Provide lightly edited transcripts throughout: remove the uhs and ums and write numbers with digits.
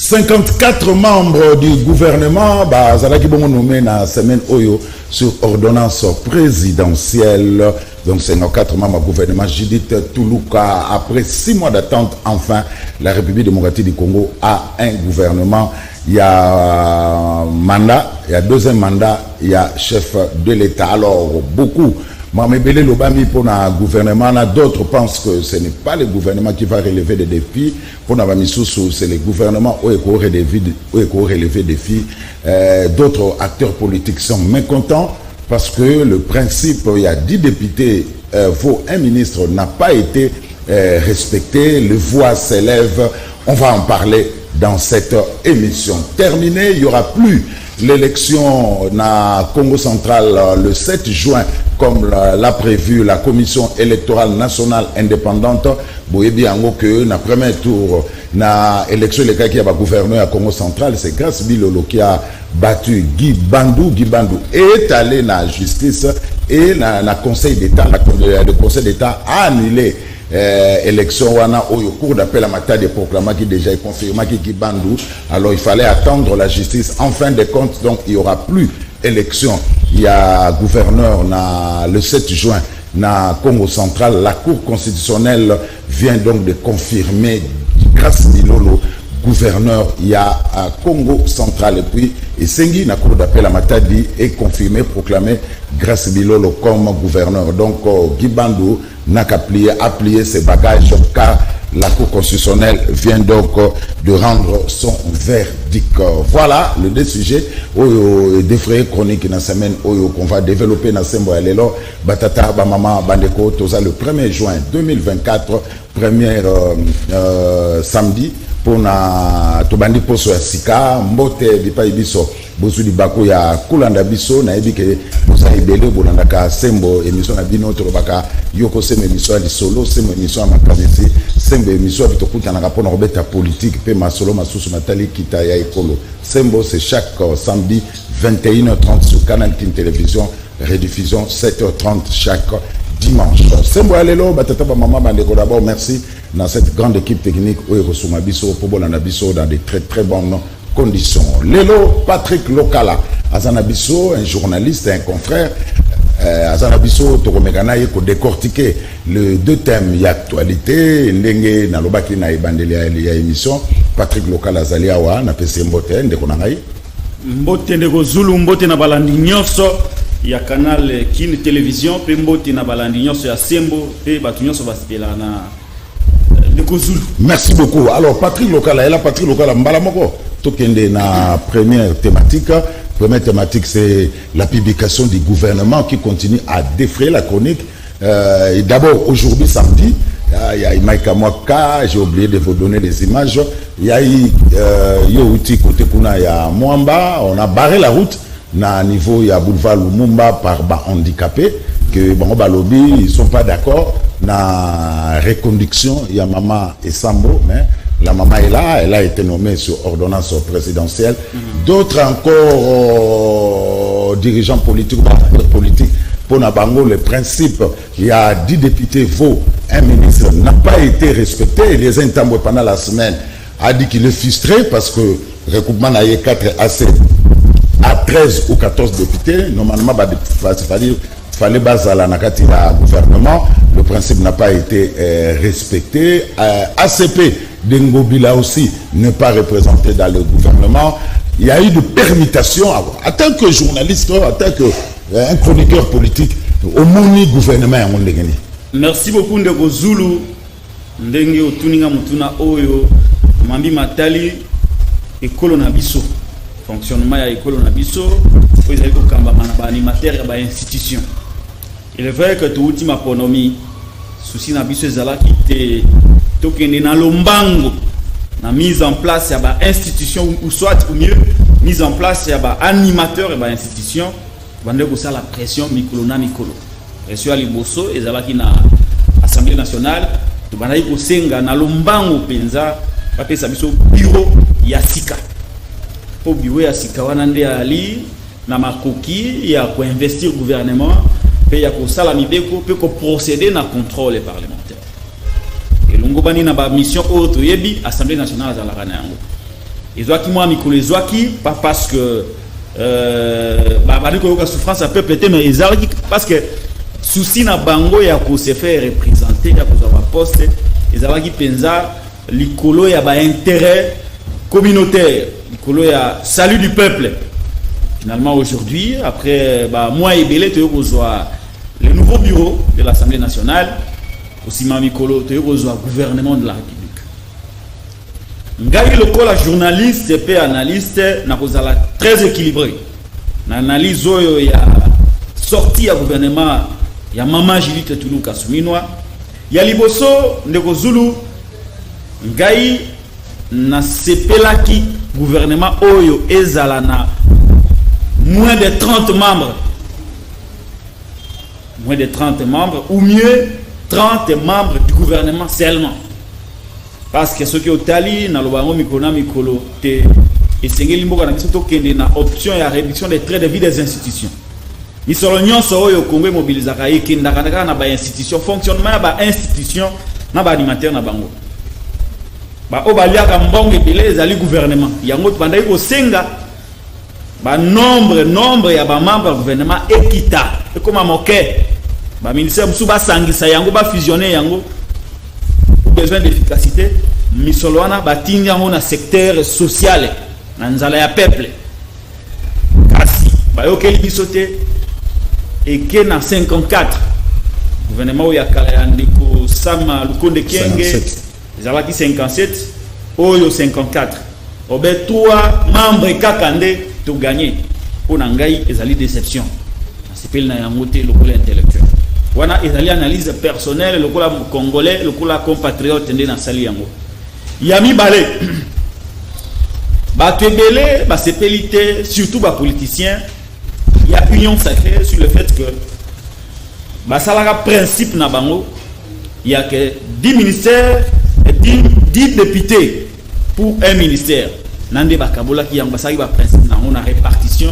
54 membres du gouvernement, Zalaki Bongo nommé na semaine Oyo sur ordonnance présidentielle. Donc 54 membres du gouvernement. Judith Toulouka, après 6 mois d'attente, enfin, la République démocratique du Congo a un gouvernement. Il y a mandat, il y a deuxième mandat, il y a chef de l'État. Alors, beaucoup. Mamebele Lobami pour le gouvernement, d'autres pensent que ce n'est pas le gouvernement qui va relever des défis. Pour Nabamissou, c'est le gouvernement où il faut relever des défis. D'autres acteurs politiques sont mécontents parce que le principe, il y a 10 députés, vaut un ministre, n'a pas été respecté. Les voix s'élèvent. On va en parler dans cette émission. Terminé, il n'y aura plus l'élection na Congo central le 7 juin comme l'a prévu la commission électorale nationale indépendante. Boyebi ango que na premier tour na élection les qui a gouverneur à Congo central, c'est grâce Bilolo qui a battu Guy Bandou est allé na justice et na conseil d'état, le conseil d'état a annulé élection wana au cours d'appel à Mata de proclamation qui déjà est confirmé qui Bandou. Alors il fallait attendre la justice. En fin de compte, donc il n'y aura plus élection. Il y a gouverneur le 7 juin na Congo central. La Cour constitutionnelle vient donc de confirmer grâce à Bilolo gouverneur il y a à Congo central et puis Sengi na Cour d'appel à Matadi est confirmé proclamé grâce Bilolo comme gouverneur. Donc Guy Bandou n'a qu'à plier ses bagages car la Cour constitutionnelle vient donc de rendre son verdict. Voilà le deux sujets des frères chroniques dans la semaine qu'on va développer dans Sembo Alelo Batata Bamama Bandeko Toza le 1er juin 2024 premier samedi pour na tobandi poso ya sika mbote bipai biso bozu di bako ya kulanda biso na ebi ke boza ibele bolanda ka sembo émission na bino to baka yoko sembo émission ya solo sembo émission ya makanisi sembo émission bitokuta na rapona robeta politique pe masolo masusu matali kita ya ekolo sembo c'est chaque samedi 21h30 sur Canal King Télévision, rediffusion 7h30 chaque dimanche. Sembo alelo batata ba mama bandeko d'abord merci dans cette grande équipe technique où il reçoit Mabiso pour Bolanabiso dans de très très bonnes conditions. Lelo Patrick Lokala Azanabiso, un journaliste et un confrère. Azanabiso Tokomegana yeko décortiquer les deux thèmes y actualité ndenge na lobaki na ibandeli ya émission. Patrick Lokala Zaliawa na PC Mbote ndeko na ngai Mbote ndeko Zulu Mbote na balandi nyonso ya canal Kin Télévision pe Mbote na balandi nyonso ya Sembo pe batu nyonso basipela na merci beaucoup. Alors Patrick Lokala, et là Patrick Lokala Mbalamoko, tokende na première thématique. Première thématique c'est la publication du gouvernement qui continue à défrayer la chronique. Et d'abord aujourd'hui samedi, il y a Maïka Mwaka, j'ai oublié de vous donner des images. Il y a Youti côté Kuna, il y a Mwamba, on a barré la route na niveau il y a boulevard Lumumba par handicapés que bon balobi ils sont pas d'accord na reconduction il y a maman et Sambo mais la maman est là, elle a été nommée sur ordonnance présidentielle. D'autres encore dirigeants politiques pour Nabango le principe il y a 10 députés vaut un ministre n'a pas été respecté. Les Intambwe pendant la semaine a dit qu'il est frustré parce que recoupement a eu 4 assez à 13 ou 14 députés. Normalement, il fallait baser la nakati la gouvernement. Le principe n'a pas été respecté. ACP d'Engobila aussi n'est pas représenté dans le gouvernement. Il y a eu de permutations. En tant que journaliste, en tant qu'un chroniqueur politique, au moni gouvernement à mon dégât. Merci beaucoup Ndeko Zulu. Ndenge otuninga mutuna oyo mambi matali ekolo na biso. Fonctionnement ya école na biso faut ils ko kamba mana ba animateur ya ba institution. Il est vrai que tout ultima économie souci na biso ezala kité tokende na lombango na mise en place ya ba institution ou soit ou mieux mise en place ya ba animateur ya ba institution bande ko ça la pression mikolo na mikolo. Pression liboso ezala ki na Assemblée nationale to banayi ko senga na lombango penza ba pesa biso bureau ya sika. Pour bureau ya sikawana nde ali na makoki ya ko investir gouvernement pe ya ko sala mibeko pe ko procéder na contrôle parlementaire et longo bani na ba mission auto yebi Assemblée nationale za la kana yango ezwaki moi mikolo ezwaki pas parce que la souffrance à peuple mais parce que souci na bango ya ko se faire représenter ya ko avoir poste ezalaki penza likolo ya ba intérêt communautaire likolo ya salut du peuple. Finalement aujourd'hui après mois et belé to kozwa le nouveau bureau de l'Assemblée nationale aussi mamikolo to kozwa gouvernement de la République. Ngai lokola journaliste et analyste na kozala très équilibré na analyse oyo ya sortie ya gouvernement ya mama Judith Tuluka Suminwa ya liboso ndeko Zulu ngai na sepelaki gouvernement oyo ezala na moins de 30 membres ou mieux 30 membres du gouvernement seulement parce que ce qui est tali na lobango mikolo te esengeli mboka na biso to kende na option ya réduction des traits de vie des institutions. Misolo nyonso oyo Congo mobilisaka ekendaka na ba institution fonctionnement ya ba institution na ba animateur na bango. Ba obaliaka mbongo ebele ezali gouvernement. Yango bandai ko senga ba nombre ya ba membre gouvernement ekita ekoma moke. Ba ministère musu ba sangisa yango ba fusionner yango pour besoin d'efficacité. Misolo wana ba tinga ngo na secteur social na nzala ya peuple. Kasi ba yokeli bisote et que dans 54 gouvernement ya kala ya ndiko Sama Lukonde Kenge ezalaki 57 oyo 54 obe 3 membres kakande to gagner pona ngai ezali déception asepel na yango te lokola intellectuel wana ezali analyse personnelle lokola congolais lokola compatriote ndé na sali yango yami balé ba tebele ba sepelité surtout ba politiciens. Il y a union sacrée sur le fait que Basalaka principe na bango, il y a que 10 ministères et 10 députés pour un ministère. Nande bakabola qui ambassadeur ba principe na on a répartition,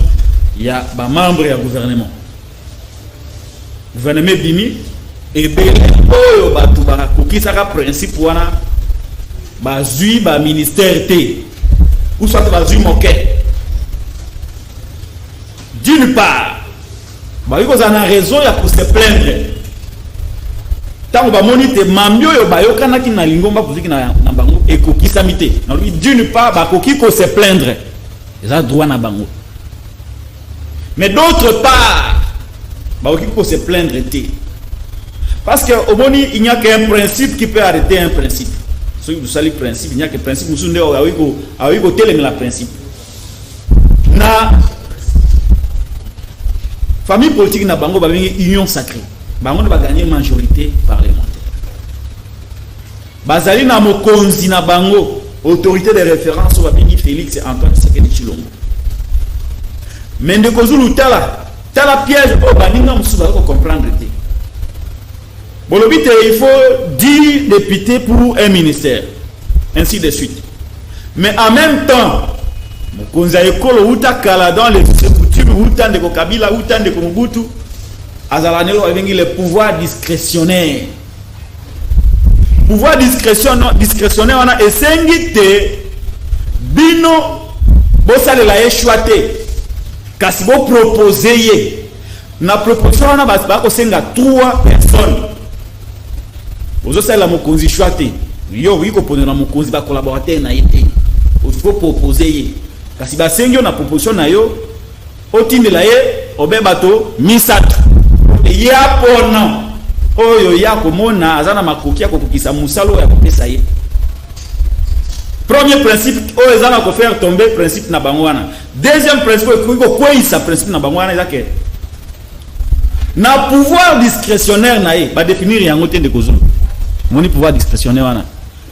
il y a ba membres du gouvernement. Gouvernement bimi et be oyo batu ba kokisaka principe wana ba zui ba ministère té ou soit ba zui moquet. D'une part, bah ils ont raison ya pour se plaindre. Tant ba monite mamyo yo ba yo kana ki na lingomba kuziki na bango ekokisa mité. Na lui d'une part ba koki ko se plaindre. Ils ont droit na bango. Mais d'autre part, bah koki ko se plaindre té. Parce que au moni il n'y a qu'un principe qui peut arrêter un principe. Ce qui vous salue principe, il n'y a que principe musunde o awiko telemi la principe. Na famille politique na bango ba union sacrée. Bango ba gagner majorité parlementaire. Bazali na mokonzi na bango autorité de référence ba bengi Félix Antoine Tshisekedi Tshilombo. Mais ndeko Zulu tala piège o baninga musuba ko comprendre te. Bolobite il faut 10 députés pour un ministère. Ainsi de suite. Mais en même temps mokonzi ekolo uta kala dans les Outan de Kabila, Outan de Mobutu, Azalanelo avec le pouvoir discrétionnaire. Pouvoir discrétionnaire, on a essayé bino, bossa de la échouate, kasi bo proposer, na proposition on a basba ko senga 3 personnes. Ozo sala mokonzi chouate, yo wi ko pona na mokonzi ba collaborateur na été. Ozo proposer, kasi ba sengi na proposition na yo. Otinde la ye obebato misatu ya pona oyo ya komona azana makoki ya kokukisa musalo ya kopesa ye. Premier principe oyo ezana ko faire tomber principe na bangwana. Deuxième principe ko kwisa principe na bangwana ezake na pouvoir discrétionnaire na ye ba définir yango te de kozulu. Moni pouvoir discrétionnaire wana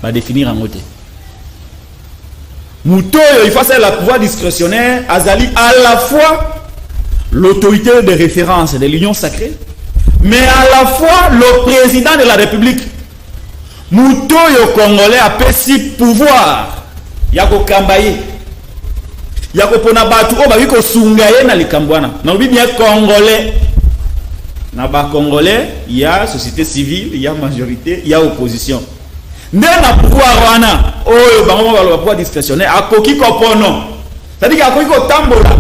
ba définir yango te. Moutoyo, il faut faire le pouvoir discrétionnaire, Azali, à la fois l'autorité de référence de l'union sacrée, mais à la fois le président de la République. Moutoyo Congolais a péci pouvoir. Yako Kambaye. Yako Ponabatu, Oba Yiko Sungaye na Likambwana. N'a bien Congolais. N'a pas Congolais, il y a société civile, il y a majorité, il y a opposition. na pouvoir wana oyo bango ba pouvoir discrétionnaire akoki ko pono c'est-à-dire akoki ko tambola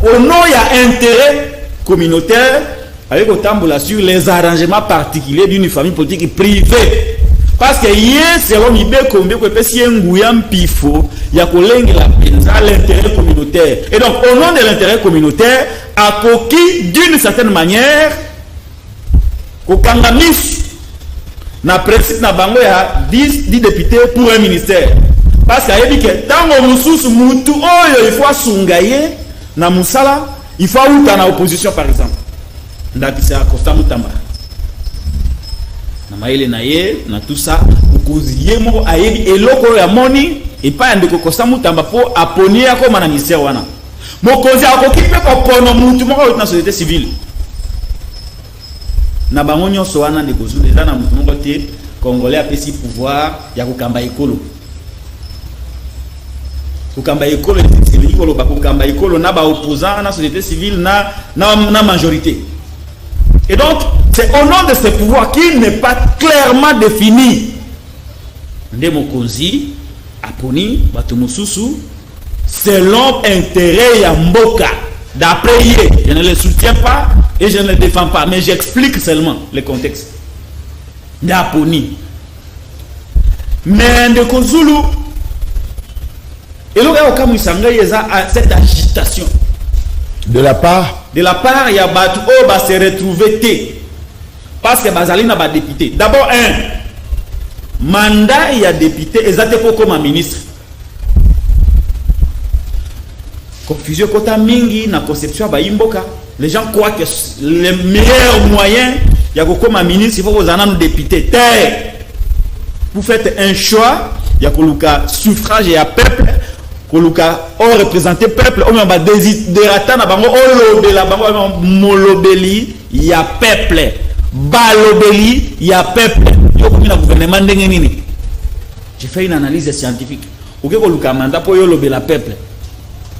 au nom ya intérêt communautaire avec ko tambola sur les arrangements particuliers d'une famille politique privée parce que hier selon Ibe Kombe ko pesi nguya mpifo ya kolengela penza l'intérêt communautaire et donc au nom de l'intérêt communautaire akoki d'une certaine manière ko kangamis na principe na bango ya 10 députés pour un ministère parce que yebi ke tango mususu mutu oyo il faut asungaye na musala il faut uta na opposition par exemple ndakisa Costa Mutamba na maile na ye na tout ça ukozi ye moko ayebi eloko ya moni et pas ndeko Costa Mutamba po aponi ya ko na ministère wana mokozi akoki pe ko pono mutu moko na société civile na bango nyonso wana ndeko zulu eza na mutu moko te congolais apesi pouvoir ya kokamba ekolo kokamba ekolo civile kolo ba kokamba ekolo na ba opposant na société civile na majorité et donc c'est au nom de ce pouvoir qui n'est pas clairement défini nde mokonzi aponi bato mosusu selon intérêt ya mboka d'après ye je ne le soutiens pas et je ne le défends pas mais j'explique seulement le contexte d'aponi mais de Kozulu et là au Isanga il y a cette agitation de la part il y a batu o ba se retrouver té parce que bazali na ba député d'abord un mandat il y a député exacté pour comme un ministre confusion kota mingi na conception ba imboka les gens croient que le meilleur moyen il y a comme un ministre il faut que vous en ayez député vous faites un choix il y a koluka suffrage et à peuple koluka on représenter peuple on va désiderata na bango olobela bango molobeli ya peuple balobeli ya peuple yo komi na gouvernement ndenge nini j'ai fait une analyse scientifique oké koluka mandat po yo lobela peuple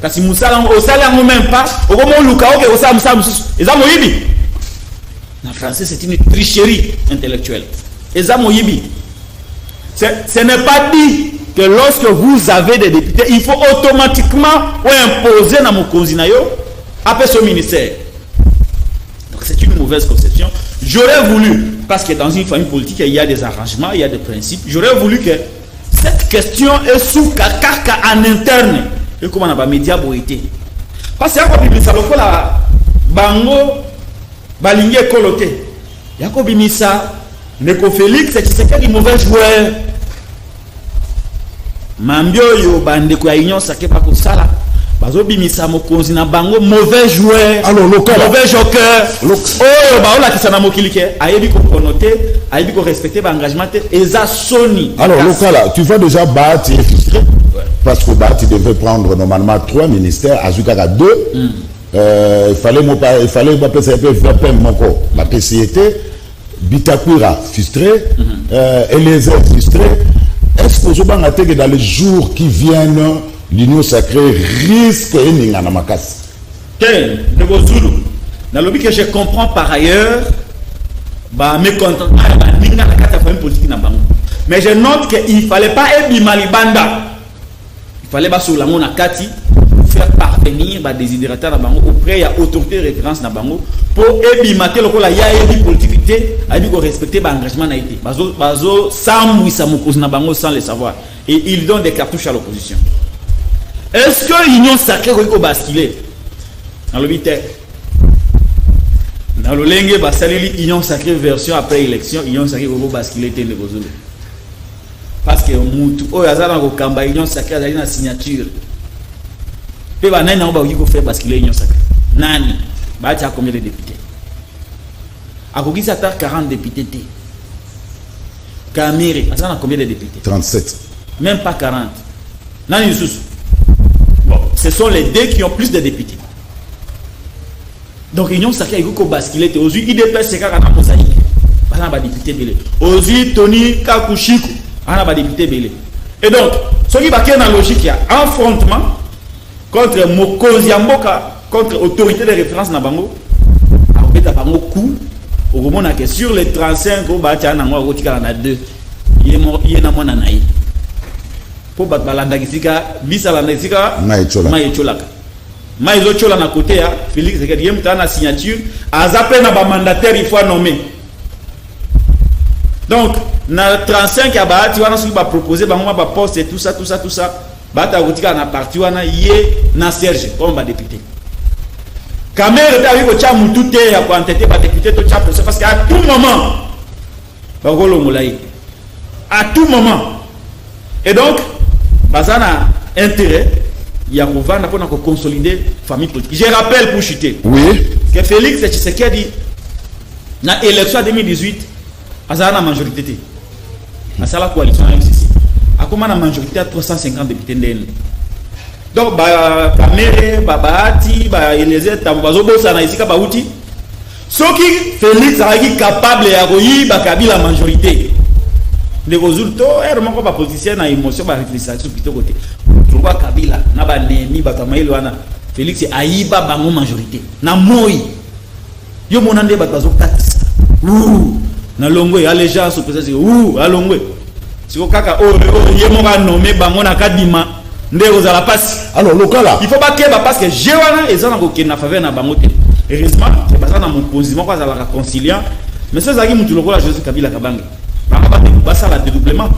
kasi musala o sala ngo même pas o ko mo luka oké o sala musala mususu eza moyibi en français c'est une tricherie intellectuelle eza moyibi ce n'est pas dit que lorsque vous avez des députés, il faut automatiquement imposer dans mon consinayo après ce ministère. Donc c'est une mauvaise conception. J'aurais voulu, parce que dans une famille politique, il y a des arrangements, il y a des principes, j'aurais voulu que cette question est sous caca en interne. Et comment on a pas média boité. Parce que Yakobimisa lokola bango balingi koloté. Yakobimisa Neko Félix c'est un mauvais joueur. Mambio yo bande ko union sake pa ko sala bazo bimisa mokonzi na bango mauvais joueur alors local mauvais joker oh ba ola kisana mokilike ayebi ko connoter ayebi ko respecter ba engagement eza soni alors local tu vas déjà battre parce que Bati devait prendre normalement 3 ministères Azukaka 2 il fallait pas passer un peu moko la PCT Bitakura frustré Eliezer frustré. Est-ce que vous avez que dans les jours qui viennent, l'union sacrée risque de na makas? De vos Zulu. Dans le but que je comprends par ailleurs, mais je note qu'il ne fallait pas Malibanda. Il fallait pas sur la mona Kati faire parvenir des désidérateurs auprès de l'autorité de référence pour ébimater le politique pour respecter l'engagement naïté bazo sans le savoir et ils donnent des cartouches à l'opposition. Est-ce que l'union sacrée va basculer dans le but dans le lingue basali l'union sacrée version après élection l'union sacrée va basculer parce que mutu o yazala ko kamba union sacrée azali na signature pe ba nani na ba ko faire basculer l'union sacrée nani ba ta combien de députés akokisa ta 40 députés t Kamere azana combien de députés 37 même pas 40 nani yususu bon ce sont les deux qui ont plus de députés donc union sacrée il faut basculer aux IDPS c'est quand on a bana ba député belé aux Tony Kakushiku ana ba député belé et donc ce qui va qu'il y a dans logique il y a affrontement contre mokonzi ya mboka contre autorité de référence na bango a bango coup au moment que sur les 35 au bâti na ngwa kotika na 2 yé na mwana naï. Pour battre balandakisika, bisa landakisika, maïcholaka. Maïzochola na côté ya Félix Tshisekedi yé mutana signature, azapé na ba mandataire il faut nommer. Donc na 35 ya baati wana soki ba proposer bango ba poste et tout ça. Bata kotika na parti wana yé na Serge comme ba député. Kamere ta ko cha mutu te ya ko entêter ba député to cha parce qu'à tout moment ba golo moulaï. À tout moment. Et donc bazana intérêt il y a pour consolider famille politique. Je rappelle pour chuter. Oui. Que Félix Tshisekedi na élection 2018 azana majorité. Na sala coalition MCC. A comment la majorité à 350 députés ndene. Donc ba Kamere, ba Bahati, ba Eliezer Tambazo bosa na isika ba uti. Soki Félix est capable ya koyi ba Kabila majorité. Les résultats, elle m'a pas positionné na émotion ba réflexion plutôt côté. Pourquoi Kabila na ba nemi ba kamaïl wana Félix ayiba bango majorité. Na moi. Yo monande ba bazo katisa. Na longwe allégeance au président. Alongwe. Siko kaka yemo ba nommé bango na kadima ndeko za la passe. Alors lokala. Il faut pas que parce que je wana ezana ko na faveur na bango te. Heureusement, c'est pas ça na mon position quoi ça la réconciliant. Mais ça zaki mutu lokola Joseph Kabila Kabange. Basa la dédoublement.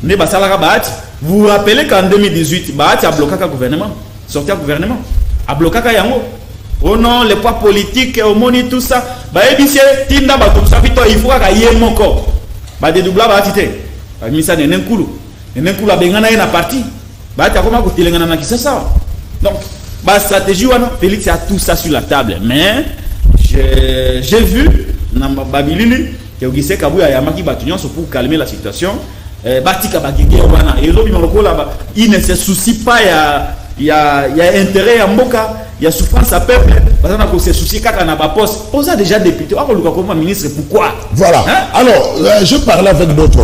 Ne basa la Bahati. Vous vous rappelez qu'en 2018, Bahati a bloqué le gouvernement, sorti le gouvernement, a bloqué Yango. Oh non, les poids politiques, au moni tout ça. Bah ebissé tinda ba comme ça vito il faut ka yé mon corps. Ba dédoubla Bahati te. Ba misa nenenkulu. Nenenkulu abengana na parti. Bahati akoma ko tilengana na kisasa. Donc, ba stratégie wana Félix a tout ça sur la table, mais j'ai vu na Babilili que Augustin Kabuya yamaki batunion pour calmer la situation. Batika bagenge wana ezobi moloko là il ne se soucie pas il y a intérêt à mboka, il y a souffrance à peuple parce qu'on se soucie kaka na ba poste. Posa déjà député, on le comme ministre pourquoi? Voilà. Hein? Alors, je parlais avec d'autres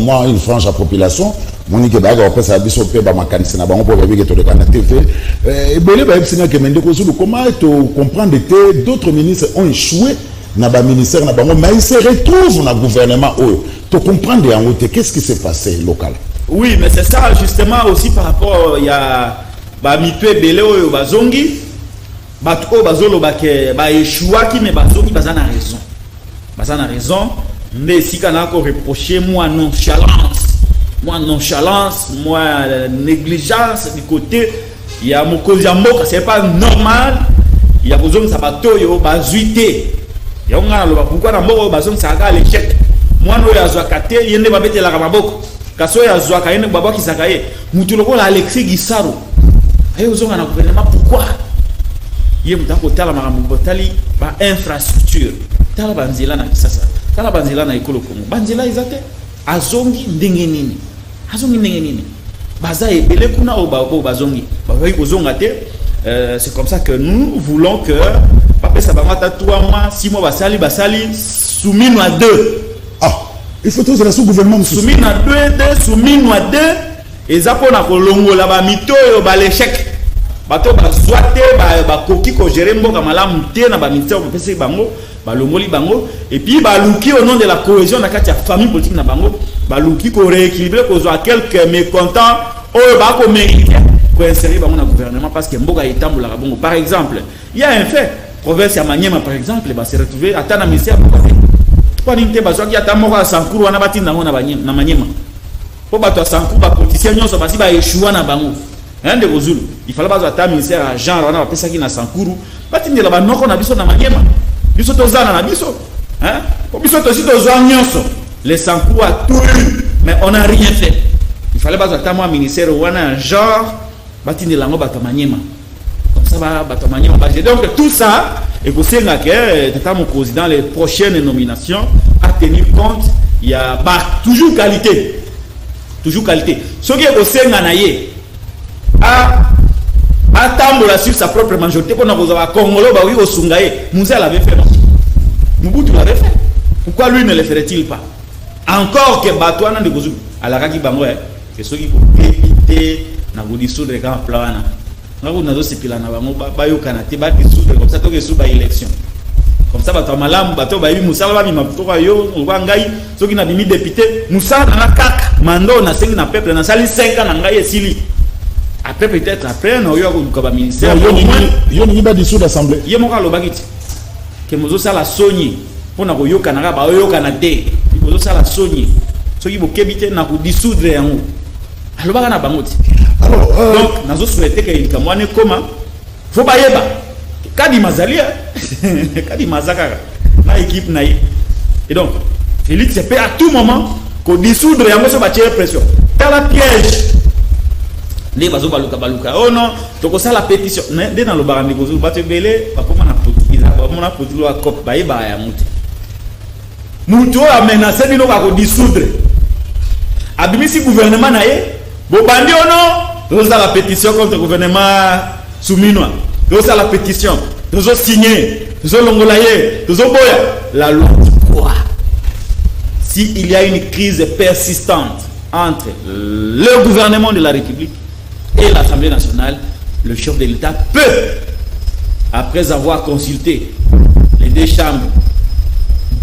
moi une frange à population Monique Baga après ça biso pe ba makanisi na bango pour que to de kana TV et belé ba ebsina ke mende ko sulu comment comprendre que d'autres ministres ont échoué na ba ministère na bango mais ils se retrouvent dans le gouvernement to comprendre en haute qu'est-ce qui s'est passé local. Oui, mais c'est ça justement aussi par rapport il y a ba mitwe belé oyo bazongi batko bazolo ba ke ba échoué qui mais bazongi bazana raison mais si kana ko reprocher moi nonchalance, moi négligence du côté il y a mon Mboka, c'est pas normal. Il y a besoin de sabato yo bazuité. Il y a un pourquoi na moko bazon saka l'échec. Moi no ya zwakate yende babete la maboko. Kaso ya zwaka yende baba kisakaye. Mutu loko la Alexis Gisaro. Ayo zonga na gouvernement pourquoi? Yé mutako tala makambo tali ba infrastructure. Tala banzela na kisasa. Tala banzela na ekolo Kongo. Banzela izate azongi ndenge nini. Baza ebele kuna o bazongi. Bayi kozonga te. C'est comme ça que nous voulons que papa ça va mata 3 mois 6 mois basali soumis à 2. Ah, il faut tous la sous-gouvernement soumis à 2 et ça pour na kolongola ba mito yo ba l'échec. Bato ba zoate ba koki ko gérer mboka malamu te na ba ministère ba pese bango ba longoli bango et puis ba luki au nom de la cohésion na kati ya famille politique na bango ba luki ko rééquilibrer ko zo quelques mécontents o ba ko mériter ko insérer bango na gouvernement parce que mboka etambola ka bongo. Par exemple, il y a un fait province ya Maniema par exemple ba se retrouver atana ministère pour ninte ba zo ki atamoko Sankuru wana batinda ngo na Maniema po bato Sankuru ba politicien nyonso basi ba échouer na bango. Hein de Zulu, il fallait pas attendre ministère à genre on a appelé qui na Sankuru batindela ba noko na biso na Maniema biso tozana na biso hein pour biso aussi tozwa nyonso les Sankuru a tout eu mais on n'a rien fait. Il fallait pas attendre un ministère wana genre batindela ngo bato Maniema comme ça bato Maniema donc tout ça et que c'est là que tata mon président dans les prochaines nominations à tenir compte il y a toujours qualité ce qui est au senga na ye attendre sur sa propre majorité pour nous avoir Congolo bah oui au Sungaye Moussa l'avait fait Mobutu l'avait fait pourquoi lui ne le ferait-il pas encore que Batouana de Gouzou à la Raki Bango que ceux qui ont évité na Goudisso de Grand Plana na Goudisso c'est pila na Bango ba yo kanate ba dissoudre comme ça que sous ba élection comme ça bato malamu bato ba yi musala ba bima to yo ngwa ngai soki na bimi député musala na kaka mando na sengi na peuple na sali 5 ans na ngai esili après peut-être après no yo ko ba ministère yo ni ba dissoudre l'assemblée ye mo ka lo bagiti ke mozo sala soni pona ko yoka na ba yoka na te mozo sala soni soki bo kebite na ko dissoudre yango alo baka na bangoti alors donc nazo souhaiter que il kamwane koma faut ba yeba kadi mazali kadi mazaka na équipe na et donc Félix peut à tout moment ko dissoudre yango so ba tirer pression dans la piège les bazo baluka oh non toko ça la pétition mais dans le barandi ko zo bato belé ba poma na politique ba mona politique wa cop ba yeba ya muti muto a menacé bino ka ko dissoudre abimisi gouvernement na ye bo bandi ono ça la pétition contre le gouvernement souminois ça la pétition nous avons signé, nous avons l'ongolaye, nous avons boya. La loi dit quoi? S'il y a une crise persistante entre le gouvernement de la République et l'Assemblée nationale, le chef de l'État peut, après avoir consulté les deux chambres,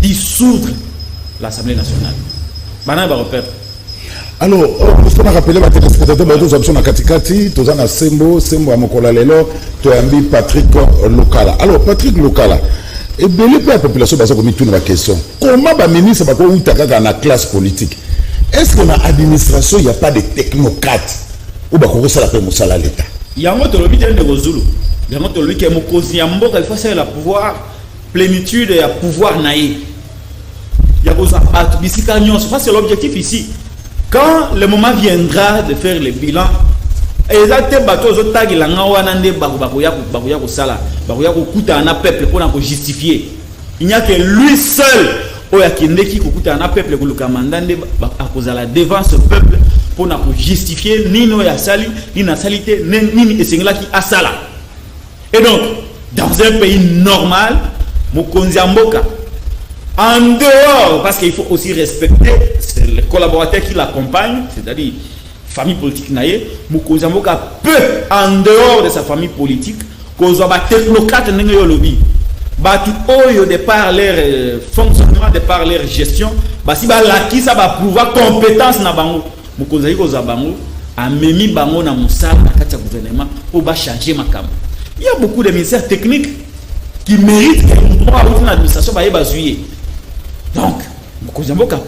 dissoudre l'Assemblée nationale. Maintenant, on va refaire. Alors, je peux rappeler ma téléspectateur, deux options à Katikati, tous en a Sembo à Mokola Lelo, tu as mis Patrick Lokala. Alors, Patrick Lokala, et bien, la population va se remettre une question. Comment le ministre va dans la classe politique? Est-ce que dans l'administration, il n'y a pas de technocrates ou bien ça la paix à l'État? Il y a un autre lobby de Rozulu. Il y a un autre lobby qui est Mokosi Yambo, il faut faire la pouvoir, plénitude et pouvoir naïf. Il y a besoin de bisika nyon. C'est l'objectif ici. Quand le moment viendra de faire le bilan, exactement bateau zo tagi la ngawana nde bakuya ko sala bakuya ko kuta na peuple pour na justifier. Il n'y a que lui seul oya kindeki ko kuta na peuple ko lukamanda nde akozala devant ce peuple pour na justifier nino ya sali ni na salité nini esengela ki asala. Et donc dans un pays normal, mokonzi mboka en dehors, parce qu'il faut aussi respecter les collaborateurs qui l'accompagnent, c'est-à-dire famille politique naïe, Mokozi Mboka peut, en dehors de sa famille politique, causer des technocrates n'engue lobby, batu oyo de par leur fonctionnement, de par leur gestion, si l'acquis ça va pouvoir compétence na bango, Mokozi koza bango, a memi bango na musala na kati ya gouvernement pour ba changer makam. Il y a beaucoup de ministères techniques qui méritent que moi une administration ba ébazuyer. Donc,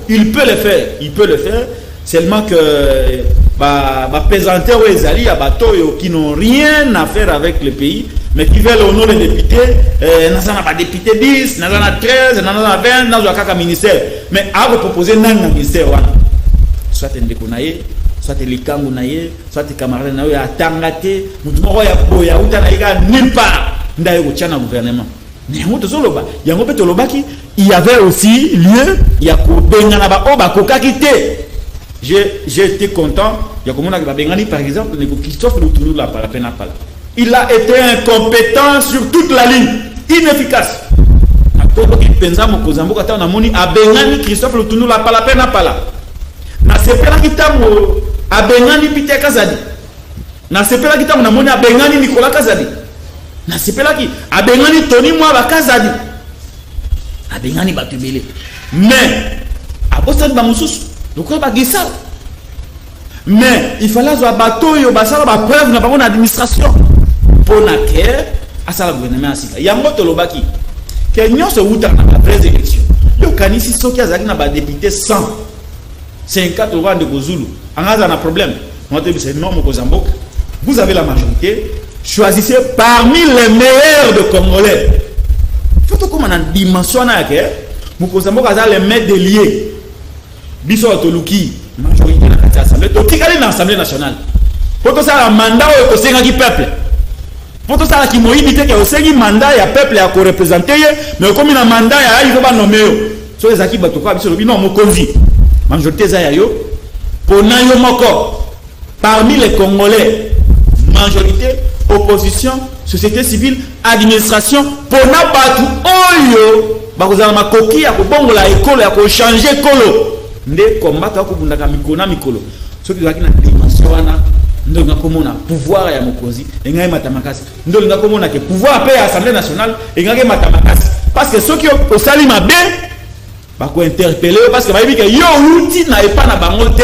il peut le faire, seulement que présenter aux Ezali à bateau qui n'ont rien à faire avec le pays, mais qui veulent au nom des députés, nous avons pas député 10, nous avons 13, nous avons 20, nous avons un ministère. Mais à vous proposer un ministère, soit un déconaye, soit un likangunaye, soit un camarade naye à Tangate, nous devons ya nulle part, nous avons un gouvernement. Il y avait aussi lieu, il y a j'ai été content, il y a par exemple, Christophe Lutundu la Palapena. Il a été incompétent sur toute la ligne, inefficace. Christophe Lutundu la Palapena pala. Na sepela kitambo abengani Peter Kazadi. Na sepela kitambo na moni abengani Nicolas Kazadi. Na sepelaki abengani Tony Mwa bakazadi abengani batubele mais abosa ba mususu lokwa ba gisa mais il fallait zo bato yo basala ba preuve na bango na administration pona ke asala gouvernement asika yango to lobaki ke nyonso uta na presse élection yo kanisi soki azaki na ba député 150 rwanda de Gozulu angaza na problème moi te c'est non Mokozi Mboka vous avez la majorité. Choisissez parmi les meilleurs de Congolais. Faut que comme on dimension na ke Mokozi Mboka za les maîtres de lier. Biso toluki majorité na kati assemblée to tikali na assemblée nationale. Faut que ça mandat au senga ki peuple. Faut que ça ki moyibité ke au sengi mandat ya peuple ya ko représenter mais comme na mandat ya il faut ba nommer yo. So les aki bato ko biso lobi non Mokonzi. Majorité za ya yo pona yo moko parmi les Congolais majorité opposition, société civile, administration, pour na batu oyo, bakozala makoki ya kobongola ekolo ya ko changer kolo. Nde combattre ko bundaka mikona mikolo. Soki zaki na dimension wana, ndo ngakomona pouvoir ya Mokonzi, engai matamakasi. Ndo ngakomona ke pouvoir pe ya Assemblée nationale, engage matamakasi. parce que ceux qui au sali mabe ba ko interpeller parce que ba yebi que yo outi na epa na bango te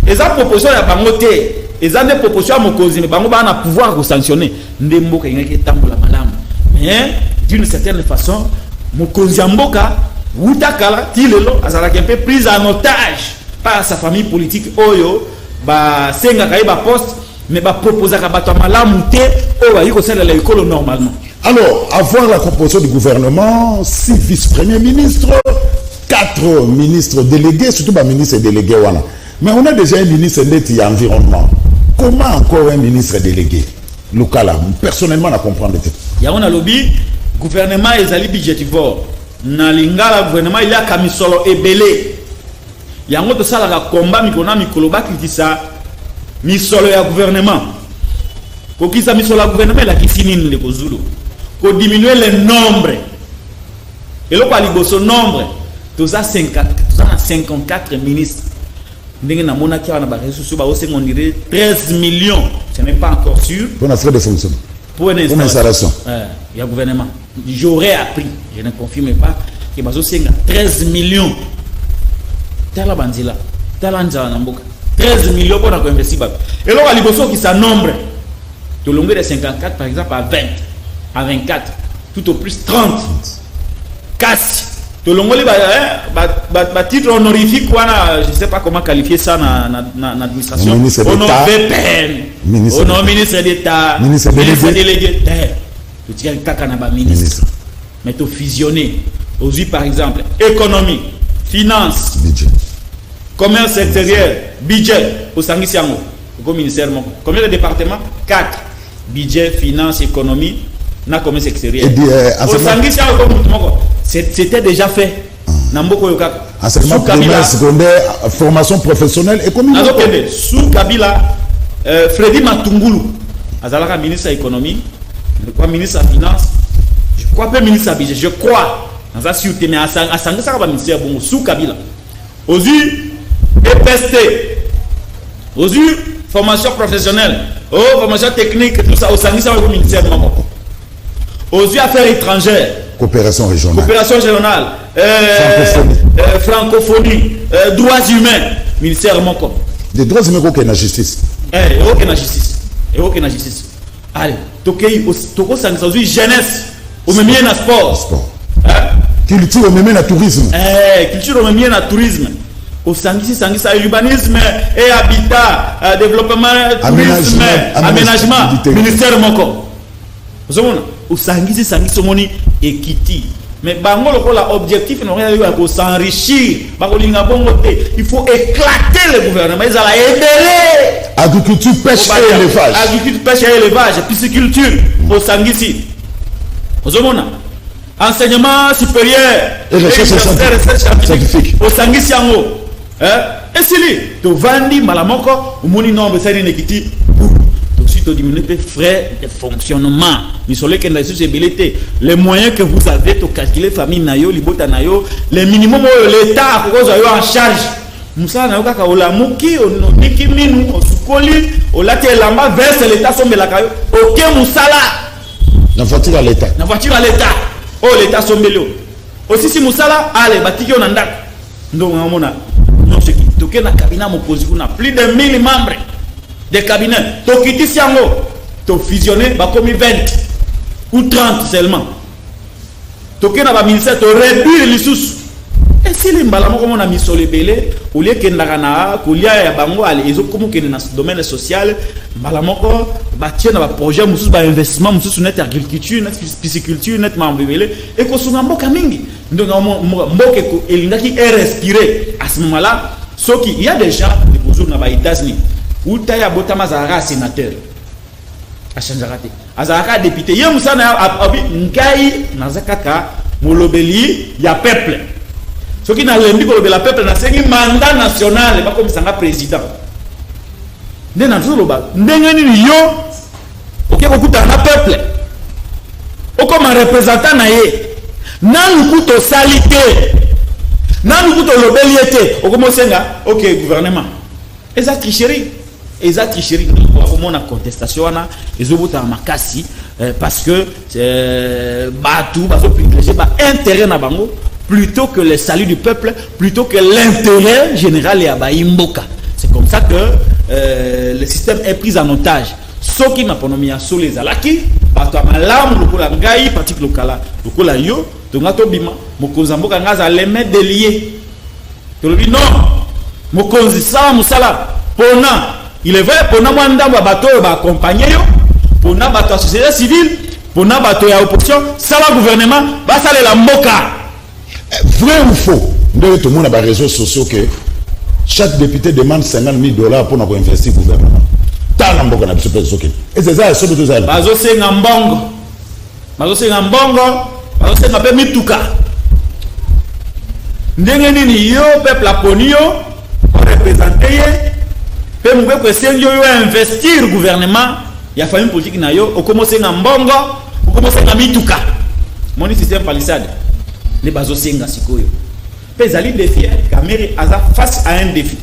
eza proposition ya bango te eza des propositions mokozi mais bango ba na pouvoir de sanctionner ndemboka ngaki tambola malamu mais d'une certaine façon mokozi mboka utakala tilelo azala un peu prise en otage par sa famille politique oyo ba senga ka ba poste mais ba proposer ka bato malamu te o ba yiko sala la école normalement. Alors, avoir la composition du gouvernement, 6 vice-premiers ministres, 4 ministres délégués, surtout pas ministres délégués. Voilà. Mais on a déjà un ministre de l'environnement. Comment encore un ministre délégué? Local, personnellement, on a compris. Il y a un lobby, gouvernement est budgétivore. Dans l'ingala, gouvernement, il y a Kamisolo et Belé. Il y a un autre salle à combat, Mikona, Mikoloba qui dit ça. Misolo et gouvernement. Pour qui ça, Misolo et gouvernement, il a qui finit le Kozulu. Pour diminuer le nombre. Et là, pour ce nombre, tous à 54 ministres. On dirait 13 millions. Ce n'est pas encore sûr. Pour un frais de fonction. Pour une installation. Il y a un gouvernement. J'aurais appris, je ne confirme pas, que 13 millions. Tala bandila. Tala nja namboka. 13 millions pour investir. Et là, il y a qui ça nombre. De longueur de 54, par exemple, à 20. À 24, tout au plus 30. Casse. De l'ongoli, titre honorifique, je ne sais pas comment qualifier ça dans l'administration. Ministre d'État. Ministre d'État. Ministre délégué. Tu as le ministre. Mais tu fusionner. Aujourd'hui, par exemple, économie, finance, budget, commerce extérieur, budget, au Sanguisiango, au ministère. Combien de départements? 4. Budget, finance, économie. Na commerce extérieur. C'était déjà fait. Enseignement primaire, secondaire, formation professionnelle et communautaire. Sous Kabila, Freddy Matungulu, Azalaka ministre de l'économie, je crois ministre de la finance, je crois pas ministre de budget, je crois. Dans la sûreté, mais à Sangue, ça va ministère bon sous Kabila. Ozu, EPST, Ozu, formation professionnelle, formation technique, tout ça, au Sangue, ça va au ministère de Mamoko. Aux affaires étrangères, coopération régionale, francophonie, droits humains, ministère Moko. Des droits humains aucun la justice. Aucun la justice. Allez, toko sangi jeunesse, au même bien na sport. Culture au même na tourisme. Culture au même bien na tourisme. Au sangi ça urbanisme et habitat, développement, tourisme, aménagement, ministère Moko. Vous savez au sangi somoni équité mais bango lokola objectif non rien pour s'enrichir bakolinga bongo te il faut éclater le gouvernement ils allaient aider agriculture pêche et élevage pisciculture au sangi vous savez enseignement supérieur et recherche scientifique au sangi siango et sili to vandi malamoko umoni nombre ça une équité diminuer les frais de fonctionnement. Les moyens que vous avez pour calculer famille nayo, libota nayo, les minimum l'État en charge. Moussa na yoka ola muki oniki minu osukoli olate lamba verse l'État sombe la kayo. OK musala. Na voiture à l'État. Oh l'État sombe lo. Aussi si musala allez batiki on ndak. Ndo ngamona. Non ce qui toke na cabinet mokozi kuna plus de 1000 membres. Des cabinets, to quitter Siango, to fusionner, bah comme 20 ou 30 seulement. To quitter na ministère, to réduire les sous. Et si les mbalamo comme on a mis sur les belés, au lieu que n'agana, qu'au lieu ya bango allez, ils ont comme que dans ce domaine social, mbalamo ko, bah tiens na projet, musus bah investissement, musus net agriculture, net pisciculture, net mambelé, et qu'on soit mboka mingi. Donc mboka ko elingaki est respirer. À ce moment-là, ce qui il y a déjà des besoins na États-Unis. Ou taya botama zara sénateur a changé raté azaka député yé musana abi ngai nazakaka molobeli ya peuple ce qui n'a lembi ko lobela peuple na sengi mandat national ba comme sanga président ndena nzoloba ndengeni yo OK ko kuta na peuple o comme représentant na ye na lukuto salité na lukuto lobeli été o comme senga OK gouvernement eza tricherie. comment on a contestation wana ezobota makasi parce que batou bazo privilégier ba intérêt na bango plutôt que le salut du peuple, plutôt que l'intérêt général et abaimboka. C'est comme ça que le système est pris en otage. Ce qui m'a pronommé à sous les alaki, bato malamu lokola ngai parti lokala lokola yo tongato bima mokonzamboka ngaza les mettre déliés. Tolobi non mokonzi sa musala pona il est vrai pona mwanda ba bato ba accompagner yo pona bato société civile pona bato ya opposition ça va gouvernement ba sale la mboka. Vrai ou faux? Tout le monde a des réseaux sociaux que chaque député demande $50,000 pour investir le gouvernement. Et c'est ça, c'est tout ça. Bazo c'est ngambongo. Bazo c'est ngambongo. Bazo c'est ngapé mituka. Ndenge nini yo peuple aponi yo représenter pe mbe ko senjo yo investir le gouvernement ya famille politique na yo okomose ngambongo okomose ngamituka. Moni système palissade. Les bazo senga sikoyo. Pezali défi Kamere aza face à un défi.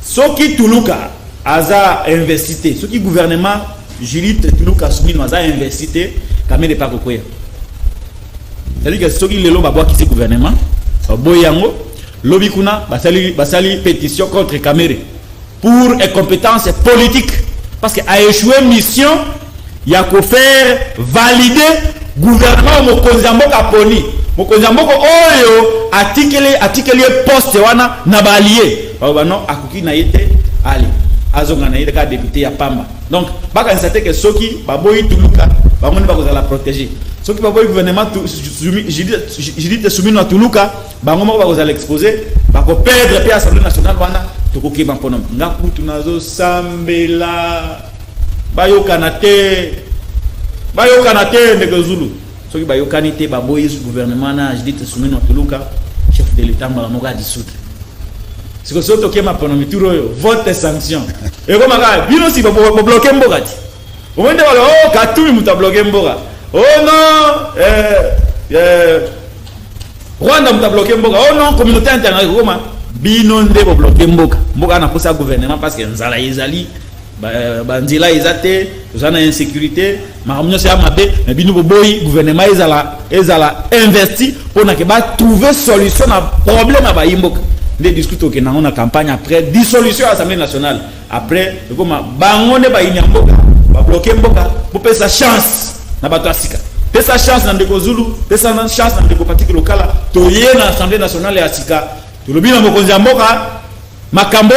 Soki Tuluka aza investité, soki gouvernement Judith Tuluka Soumino aza investité, Kamere pas kokoya. C'est-à-dire que soki lelo babwa qui c'est gouvernement, boyango, lobi kuna basali pétition contre Kamere pour incompétence politique parce que a échoué mission, il y a qu'à faire valider gouvernement mokonzamboka poni. Mokonzamboka oyo atikeli poste wana na balié. Ba non akuki na yete ali azonga na yete ka député ya Pamba. Donc baka insiste que soki baboyi Tuluka bamoni bako la protéger. Soki baboyi gouvernement Judith Soumino na Tuluka bango bako za l'exposer bako perdre pe assemblée nationale wana tokoki bankonom. Ngakutu nazo sambela bayokana te ndeko Zulu. Soki bayokani te baboyi su gouvernement na Judith Soumino Tuluka chef de l'état malamoka dissoudre. C'est que soto kema ponomi turo yo vote sanction. Et comme aka bino si bloquer mboka ti. Au moment de oh katumi muta bloquer mboka. Oh non Rwanda muta bloquer mboka. Oh non communauté internationale koma bino nde bo bloquer mboka. Mboka na posa gouvernement parce que nzala ezali banzila ezate zana insécurité maramnyo c'est amabe mais bino boboyi gouvernement ezala investi pour na ke ba trouver solution na problème ba imboka nde discuter que na on a campagne après dissolution à l'Assemblée nationale après comme bangone ba inyamboka ba bloquer mboka pour pesa chance na bato asika pesa chance na ndeko Zulu pesa chance na ndeko parti lokala to ye na Assemblée nationale ya sika to lobi na mokonzi ya mboka makambo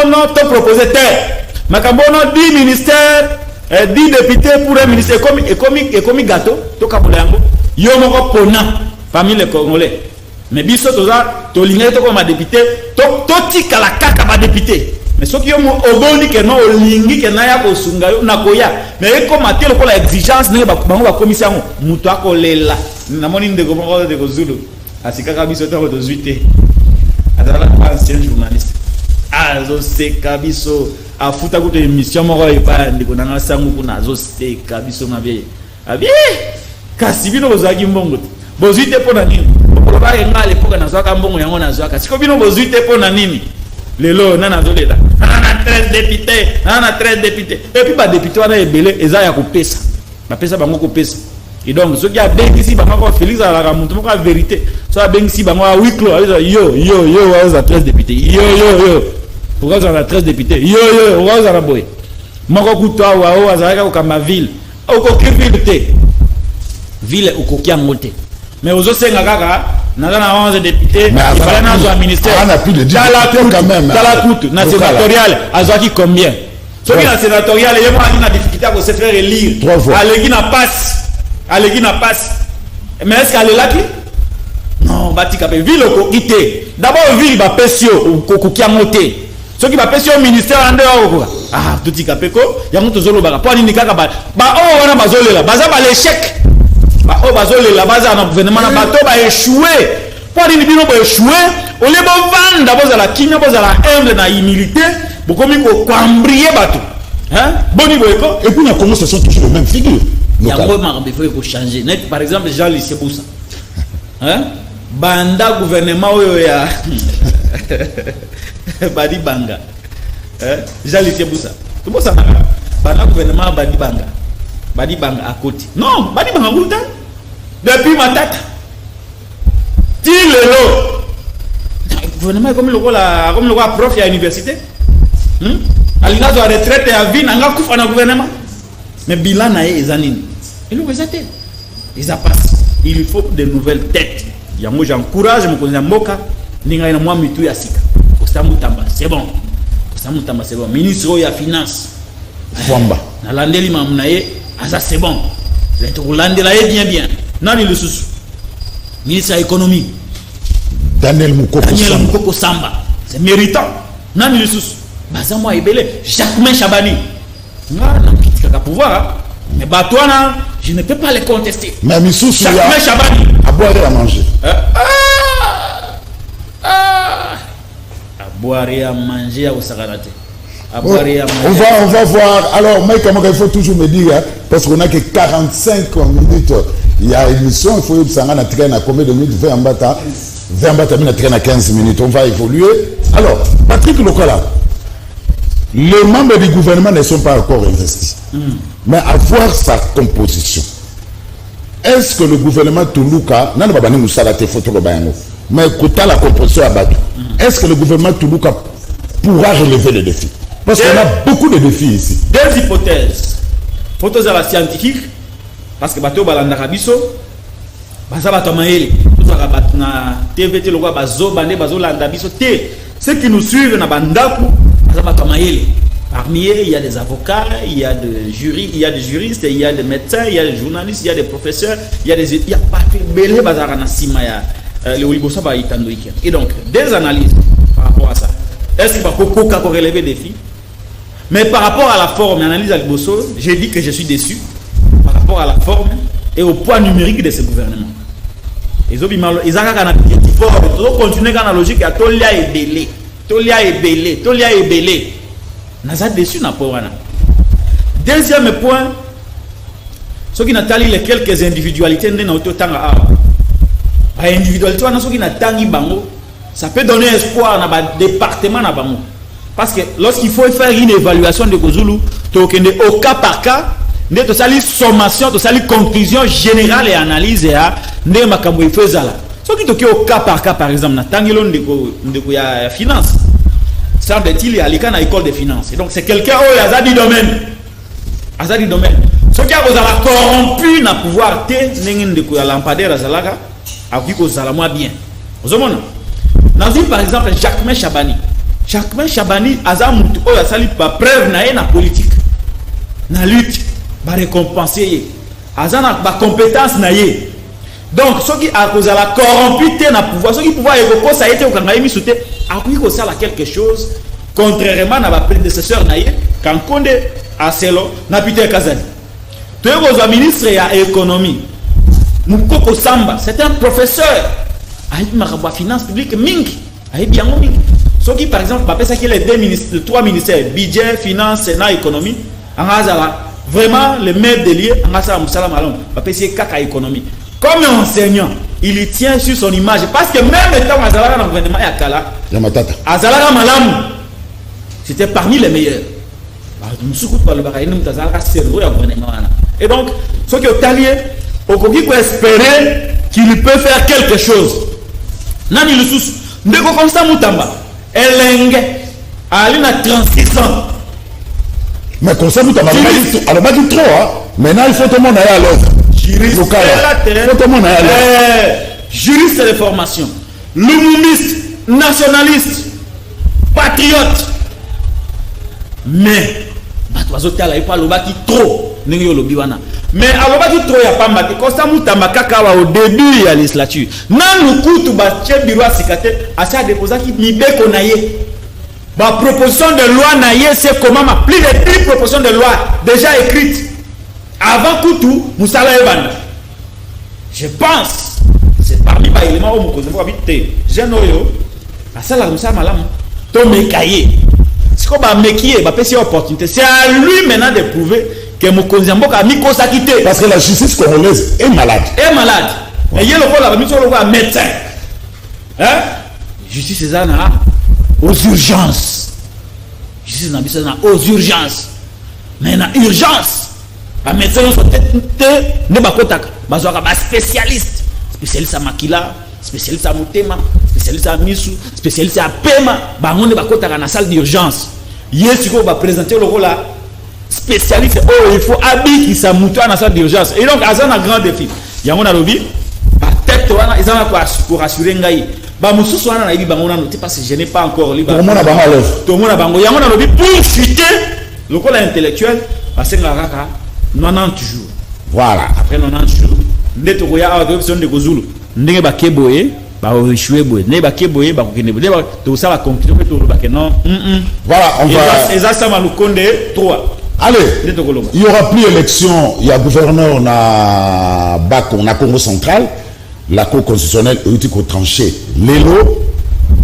non to proposer terre Makambono 10 ministères, 10 députés pour un ministère comme gâteau, to kabolango. Yo moko pona parmi les Congolais. Mais biso toza to lingé to comme député, to tika la kaka ba député. Mais ce qui yo mo obondi que non olingi que na ya ko sunga yo na koya. Mais comme atelo ko la exigence ne ba bango ba commission muto akolela. Na moni ndeko moko de Zulu. Asika ka biso to zuité. Adala ancien journaliste. Azo seka biso afuta kuto émission moko epa ndiko nanga sangu kuna azo seka biso mabe abi kasi bino bozaki mbongo bozuite pona nini boloba enga lepoka nazwaka mbongo yango nazwaka siko bino bozuite pona nini lelo nana zolela nana 13 députés et puis ba député wana ebele eza ya kopesa ba pesa bango kopesa et donc ce qui a bengisi bango Félix ala ka muntu moko la vérité so a bengisi bango a huis clos yo wa 13 députés yo pourquoi on a 13 députés yo pourquoi on a boy moko kutwa wa o azalaka kama ville okoki ville okoki angote mais ozo senga kaka na 11 députés il fallait dans un ministère on a plus de 10 quand même dans la coûte na sénatorial azaki combien so qui na sénatorial yemo a difficulté à se faire élire alegi na passe mais est-ce qu'elle est là qui non batika pe ville okokite d'abord ville ba pesio okoki angote ce qui va passer au ministère en dehors tout dit kapeko yango tozolo ba po ni kaka ba wana bazolela baza ba l'échec bazolela baza na gouvernement na bato ba échouer po ni bino ba échouer au lieu ba vanda boza la kinya boza la humble na humilité bokomi ko kwambrier bato boni boyeko et puis na Congo ce sont toujours les mêmes figures yango marbe faut changer net par exemple Jean Lycée Boussa banda gouvernement oyo ya Badi Banga Jean Lycée Boussa tout bon ça le gouvernement badi banga à côté non badi banga wuta depuis matata ti lelo gouvernement comme le roi prof à l'université alinga zo retraite à vie nanga kufa na gouvernement mais bilan na ezanini et nous rejeter ils passent il faut de nouvelles têtes ya moi j'encourage mon konza mboka ninga na moi mitu ya sika Osamutamba c'est bon Osamutamba c'est bon ministre ya finance Fwamba na landeli mamnaye asa c'est bon le landela bien nani le sous ministre de l'économie Daniel Mukoko Samba c'est méritant nani le sous baza moi ebele Jacquemain Chabani nga na kitika pouvoir mais batwana je ne peux pas les contester mais Missou Jacquemain Chabani à boire et à manger à boire et à manger au Sagarate on va voir. Alors, Mike, il faut toujours me dire, hein, parce qu'on a que 45 minutes, il y a une émission, il faut que ça ait combien de minutes 20 bata, 15 minutes, on va évoluer. Alors, Patrick Lokola, les membres du gouvernement ne sont pas encore investis. Mais à voir sa composition, est-ce que le gouvernement Toulouka, non, mais écoutez la composition à Badou, est-ce que le gouvernement Toulouka pourra relever les défis? Parce qu'on a beaucoup de défis ici. Deux hypothèses. Photos à la scientifique, parce que bateau balanda rabiso, baza bato maele, tout ça na TVT le roi bazo bandé bazo landa biso té. Ceux qui nous suivent na bandaku, baza bato maele. Parmi eux, il y a des avocats, il y a des jurys, il y a des juristes, il y a des médecins, il y a des journalistes, il y a des professeurs, il y a pas belé bazara na sima ya le olibosa ba itandoiki. Et donc, des analyses par rapport à ça. Est-ce qu'il va pouvoir relever des défis? Mais par rapport à la forme, analyse à Liboso, j'ai dit que je suis déçu par rapport à la forme et au poids numérique de ce gouvernement. Ils ont continué dans la logique à Tolia et Belé. Nous sommes déçus. Deuxième point, ce qui n'a pas les quelques individualités de notre temps à individualité, ça peut donner espoir dans le département. Parce que lorsqu'il faut faire une évaluation de Kozulu, au cas par cas, nous avons une sommation, une conclusion générale et analyse. Nous avons fait ça. Ce qui est au cas par cas, par exemple, nous avons de finance. Semble-t-il, il y a l'école de finance. Et donc, c'est quelqu'un qui a dit domaine. Ce qui a corrompu le pouvoir, nous avons lampadaire à Zalaga, a vu que ça va bien. Vous avez par exemple Jacquemain Chabani. Jacquemain Chabani a sali preuve na politique, na lutte, ba récompenser, a ba compétence na ye. Donc ceux qui a causé la corrompu na pouvoir, ceux qui pouvoir évoquer ça a été au kangaimi souté, a pu que ça quelque chose contrairement à ma prédécesseur na ye, quand Konde a Selo na Peter Kazali. Tu es ministre de l'économie. Mukoko Samba, c'est un professeur. Aïe maraba finance publique mingi. Aïe bien mingi. Ce qui par exemple, parce que les trois ministères, budget, finance et économie, en vraiment le maître des lieux, en Azala Moussala Malon, parce que c'est caca économie. Comme enseignant, il tient sur son image. Parce que même étant Azala dans le gouvernement Yakala, Azala Malam, c'était parmi les meilleurs. Et donc, ce qui est allié, au Kogi peut espérer qu'il peut faire quelque chose. Nani le sous, Ndeko Constant Moutamba, Elenge, à l'une à 36 ans. Mais Constant Moutamba, alors pas du trop, hein. Maintenant il faut tout le monde aller à l'œuvre. Juriste, juriste de formation, lumumiste, nationaliste, patriote. Mais, il pas le bâti trop. Mais alors trop ya pamba te Constant Moutamba kaka au début de la législature. Nan lukutu ba chef bureau sikate asa déposer qui mibeko na ye. Ba proposition de loi na ye c'est comment ma plus de 10 propositions de loi déjà écrites avant Koutu Moussala Eban. Je pense c'est parmi les éléments où vous pouvez habiter. Jeune Oyo asala Moussala Malam to mekaye. C'est comme un mekié ba pesi opportunité. C'est à lui maintenant de prouver que Mokonziamboka a mis sa quitté. Parce que la justice congolaise est malade. Et il y a le médecin. Hein? Justice aux urgences. Justice aux urgences. mais na urgence ba médecin sont ne ba kotaka bazwaka ba spécialiste à makila, spécialiste à motema, spécialiste à misu, spécialiste à pema, bango ne ba kotaka na salle d'urgence. Yesu ko ba présenter le rôle spécialiste, oh il faut habiller qui sa mutu na salle d'urgence. Et donc azan un grand défi. Yango na lobi ba tête wana ezana pour rassurer ngai. Ba mususu wana na ibi bango na noté parce que je n'ai pas encore li ba. Tout le monde a bango à l'œuvre. Tout le monde a bango. Yango na lobi pour chuter le rôle intellectuel parce que la raka 90 jours. Voilà. Après 90 jours, ndeto ko ya adoption de Kozulu. Ndenge ba keboye ba échouer boye. Ne ba keboye ba kokende boye. To ça la conclusion que to ba que non. Voilà, on va exactement nous konde 3. Allez. Il y aura plus élection, il y a gouverneur na Bako na Congo central, la Cour constitutionnelle a été tranché. Lelo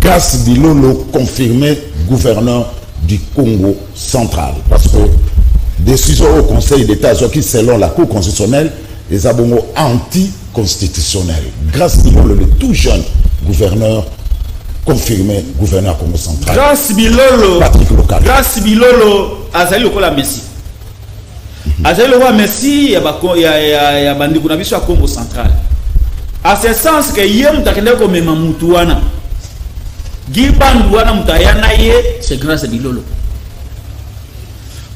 Gas Bilolo confirmé gouverneur du Congo central parce que décision au Conseil d'État qui selon la Cour constitutionnelle les abongo anti-constitutionnels. Grâce Bilolo, le tout jeune gouverneur confirmé gouverneur Congo central. Grâce Bilolo, Patrick Local. Grâce Bilolo, Azali Lokola Messi. Azali Lokola Messi, il y a bandi kuna biso à Congo central. À ce sens que yem takende ko mema mutu wana. Gibandu wana mutayana ye, c'est grâce Bilolo.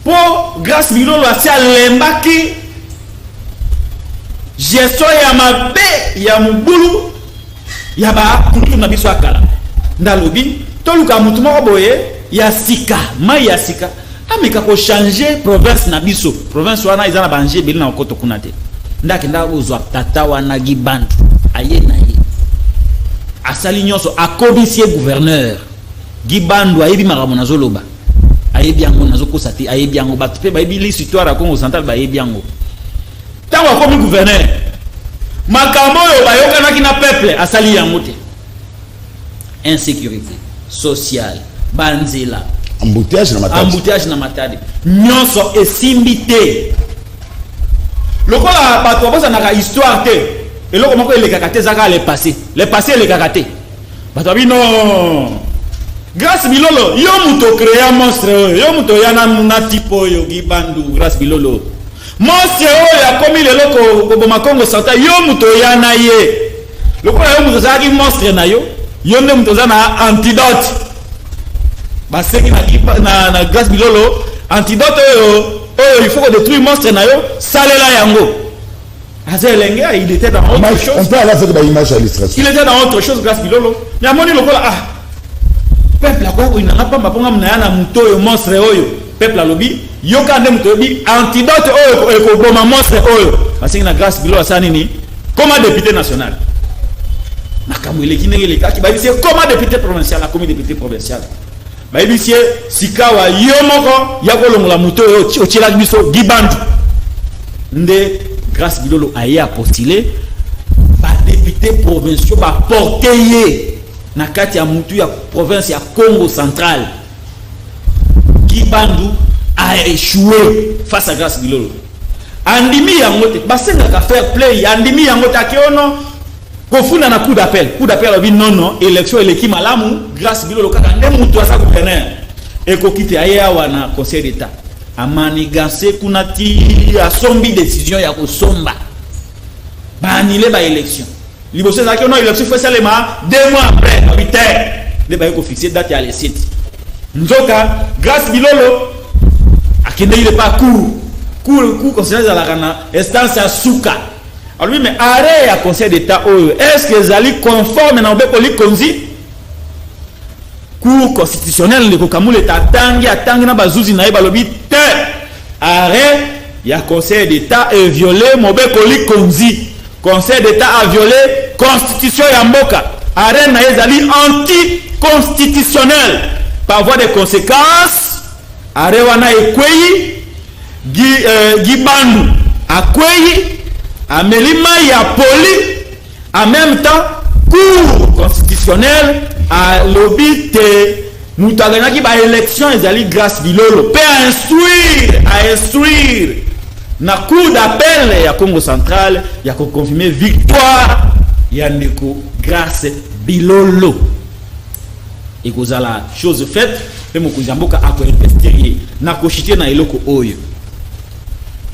Pour grâce Bilolo asi alembaki gestion ya mabe ya mubulu ya ba kutu na biso akala ndalobi toluka mutu moko boye ya sika mai ya sika ameka ko changer province na biso province wana izana banje beli na koto kuna te ndaki ndako uzwa tata wana Gibandu aye na ye asali nyonso akobisie gouverneur Gibandu ayebi makambo na zoloba ayebi yango nazokosa te ayebi yango bato pe bayebi l'histoire ya Congo central bayebi yango tango akomi gouverneur makambo oyo bayokanaki na peuple asali yango te insécurité sociale banzela embouteillage na matadi nyonso esimbi te lokola bato bazanaka histoire te eloko moko elekaka te ezaka le passé elekaka te bato babi non grâce Bilolo yo muto créa monstre oyo yo muto yana na tipo oyo Gibandu grâce Bilolo monstre oyo akomi leloko koboma Congo central yo muto yana ye lokola yo muto zaki monstre na yo nde muto za na antidote baseki na grâce Bilolo antidote oyo il faut détruire monstre na yo salela yango azelenge il était dans autre chose on peut aller avec des images à l'illustration il était dans autre chose grâce Bilolo yamoni lokola peuple akwa inanga pa maponga mnayana mutoyo monstre oyo peuple alobi yoka nde mutoyo bi antidote oyo ekoboma monstre oyo basengi na grâce Bilolo asani ni comme député national makambo eleki ndenge elekaki bayebisi comme député provincial akomi député provincial bayebisi sikawa yo moko ya kolongola mutoyo otielaki biso Gibandu nde grâce Bilolo aye a postulé ba député provincial ba porter ye na kati ya mutu ya province ya Congo central. Gibandu a échoué face à grâce Bilolo. Andimi yango te basenga ka faire play andimi yango ta kiono kofuna na coup d'appel obi non élection eleki malamu grâce Bilolo kaka nde mutu asa gouverneur ekokite aye awa na conseil d'état amani ganse kunati asombi décision ya kosomba ba annuler ba élection liboso za kiono élection faut seulement 2 mois après ne ba ko fixer date ya le site nzoka grâce Bilolo akende il pas cour conseil à la rana instance à souka alors mais arrêt à conseil d'état est-ce que zali conforme na obeko li konzi cour constitutionnelle le kokamule tatangi atangi na bazuzi na balobi te arrêt ya conseil d'état est violé mobeko li konzi conseil d'état a violé constitution ya mboka arrêt na ezali anti-constitutionnel par voie de conséquences arrêt wana ekweyi Gibandu akweyi amelima ya poli en même temps cour constitutionnelle a lobby te mutaganyaki ba élection ezali grâce Bilolo peut instruire na cour d'appel ya Congo central ya ko confirmer victoire ya ndeko grâce Bilolo et kozala chose faite pe mokuzamboka ako investir na kochite na eloko oyo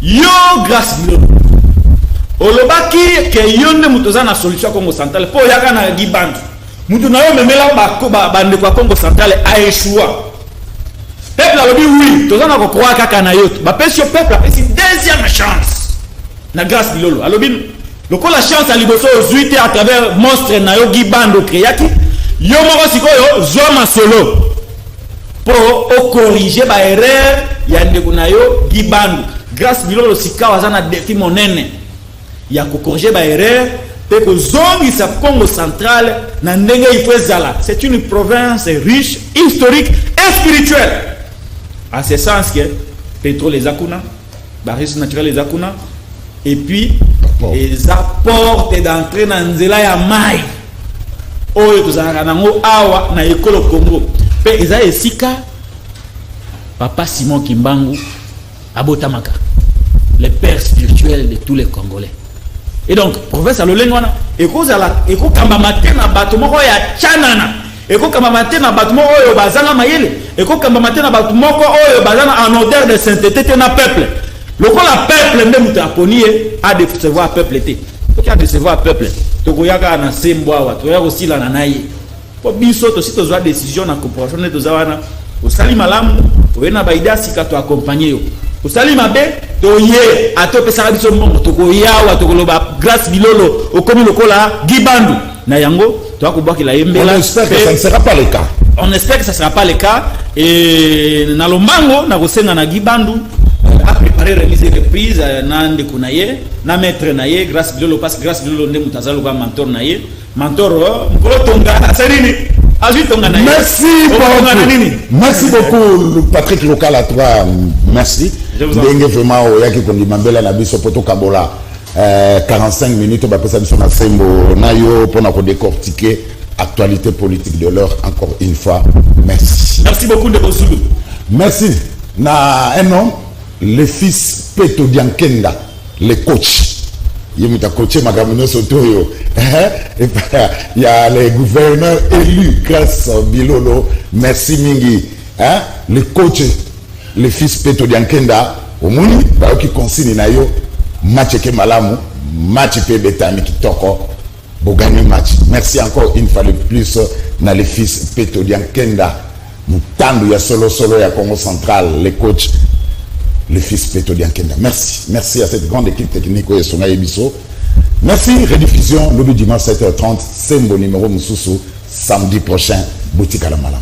yo grâce Bilolo olobaki ke yo nde mutoza na solution Congo Central po yaka na Gibandu mutu na yo memela bande kwa Congo Central a échoué peuple alobi oui toza na ko croire kaka na yo ba pesi peuple apesi deuxième chance na grâce Bilolo alobi lokola chance a liboso ozuite à travers monstre na yo Gibandu créaki yo moko sikoyo zoma solo pour corriger ba erreur ya ndeko na yo Gibandu grâce Bilolo sika wazana défi monene ya ko corriger ba erreur pe ko zongi sa Congo Central na ndenge il faut zala. C'est une province riche, historique et spirituelle. À ce sens que pétrole les akuna, ba ressources naturelles les akuna et puis les apports d'entrée dans nzela ya mai. Oyo tozalaka nango awa na ekolo Congo. Pe eza esika Papa Simon Kimbangu abotamaka, le père spirituel de tous les Congolais. Et donc, professeur Lolengwana, eko kamba matena bato moko ya chanana, eko kamba matena bato moko oyo bazanga mayele, eko kamba matena bato moko oyo bazanga en odeur de sainteté na peuple. Lokola peuple nde mutu aponi a décevoir peuple te. Toki a décevoir peuple. Tokoyaka na sembwa wa, toyaka osila na naye. Po biso to si tozwa décision na corporation ne tozawana, osali malamu, oyena baida sika to accompagner yo. Osali mabe toye atopesa biso mbongo tokoyawa tokoloba grâce Bilolo okomi lokola Gibandu na yango toakobwaki la yembela. On espère que ça ne sera pas le cas. On espère que ça ne sera pas le cas et na lombango na kosenga na Gibandu a préparé remise et reprise na ndeko na ye na maître na ye grâce Bilolo parce que grâce Bilolo nde mutazalo ka mentor na ye mentor ngolo tonga sarini. Merci beaucoup. Merci beaucoup, Patrick Local à toi. Merci. Vraiment, il y a 45 minutes, on va passer sur la scène pour décortiquer l'actualité politique de l'heure. Encore une fois, merci. Merci beaucoup de vos souvenirs. Merci. Na un homme, le fils Peto Diankenda, le coach. Il y a les gouverneurs élus grâce à Bilolo. Merci Mingi. Le coach, le fils Peto Diankenda, au monde, qui consigne nayo match ke malamu, match pe betami ki toko, bo gagner match. Merci encore une fois de plus na le fils Peto Diankenda, mutandu ya solo ya Congo Central, le coach. Le fils Peto Diankenda. Merci. Merci à cette grande équipe technique et son Ayebiso. Merci. Rediffusion le dimanche 7h30. C'est mon numéro Moussoussou. Samedi prochain. Boutique à la Malam.